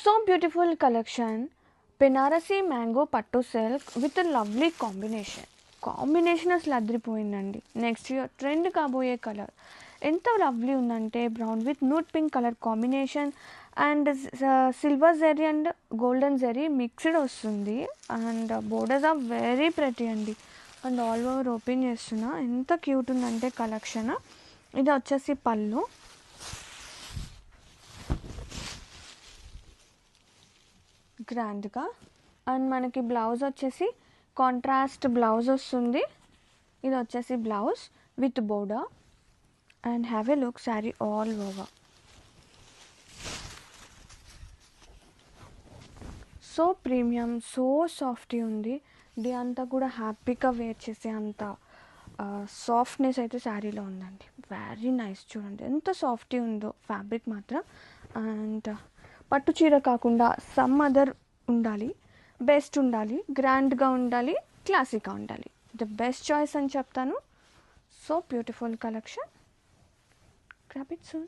So beautiful collection, Benarasi mango pattu silk with a lovely combination అసలు అదిరిపోయిందండి. Next year trend కాబోయే colour ఎంత lovely ఉందంటే brown with nude pink colour combination and silver zari and golden zari mixed వస్తుంది and borders are very pretty అండి. And all over open చేస్తున్నా ఎంత cute ఉందంటే కలెక్షన్. ఇది వచ్చేసి పళ్ళు, గ్రాండ్గా. అండ్ మనకి బ్లౌజ్ వచ్చేసి కాంట్రాస్ట్ బ్లౌజ్ వస్తుంది. ఇది వచ్చేసి blouse with border and have a look sari all over. So premium, so softy ఉంది. ఇది అంతా కూడా హ్యాపీగా వేర్ చేసే అంత సాఫ్ట్నెస్ అయితే శారీలో ఉందండి. వెరీ నైస్, చూడండి ఎంత సాఫ్టీ ఉందో ఫ్యాబ్రిక్ మాత్రం. అండ్ పట్టు చీర కాకుండా సమ్ అదర్ ఉండాలి, బెస్ట్ ఉండాలి, గ్రాండ్గా ఉండాలి, క్లాసీగా ఉండాలి, ద బెస్ట్ చాయిస్ అని చెప్తాను. So beautiful collection, grab it soon.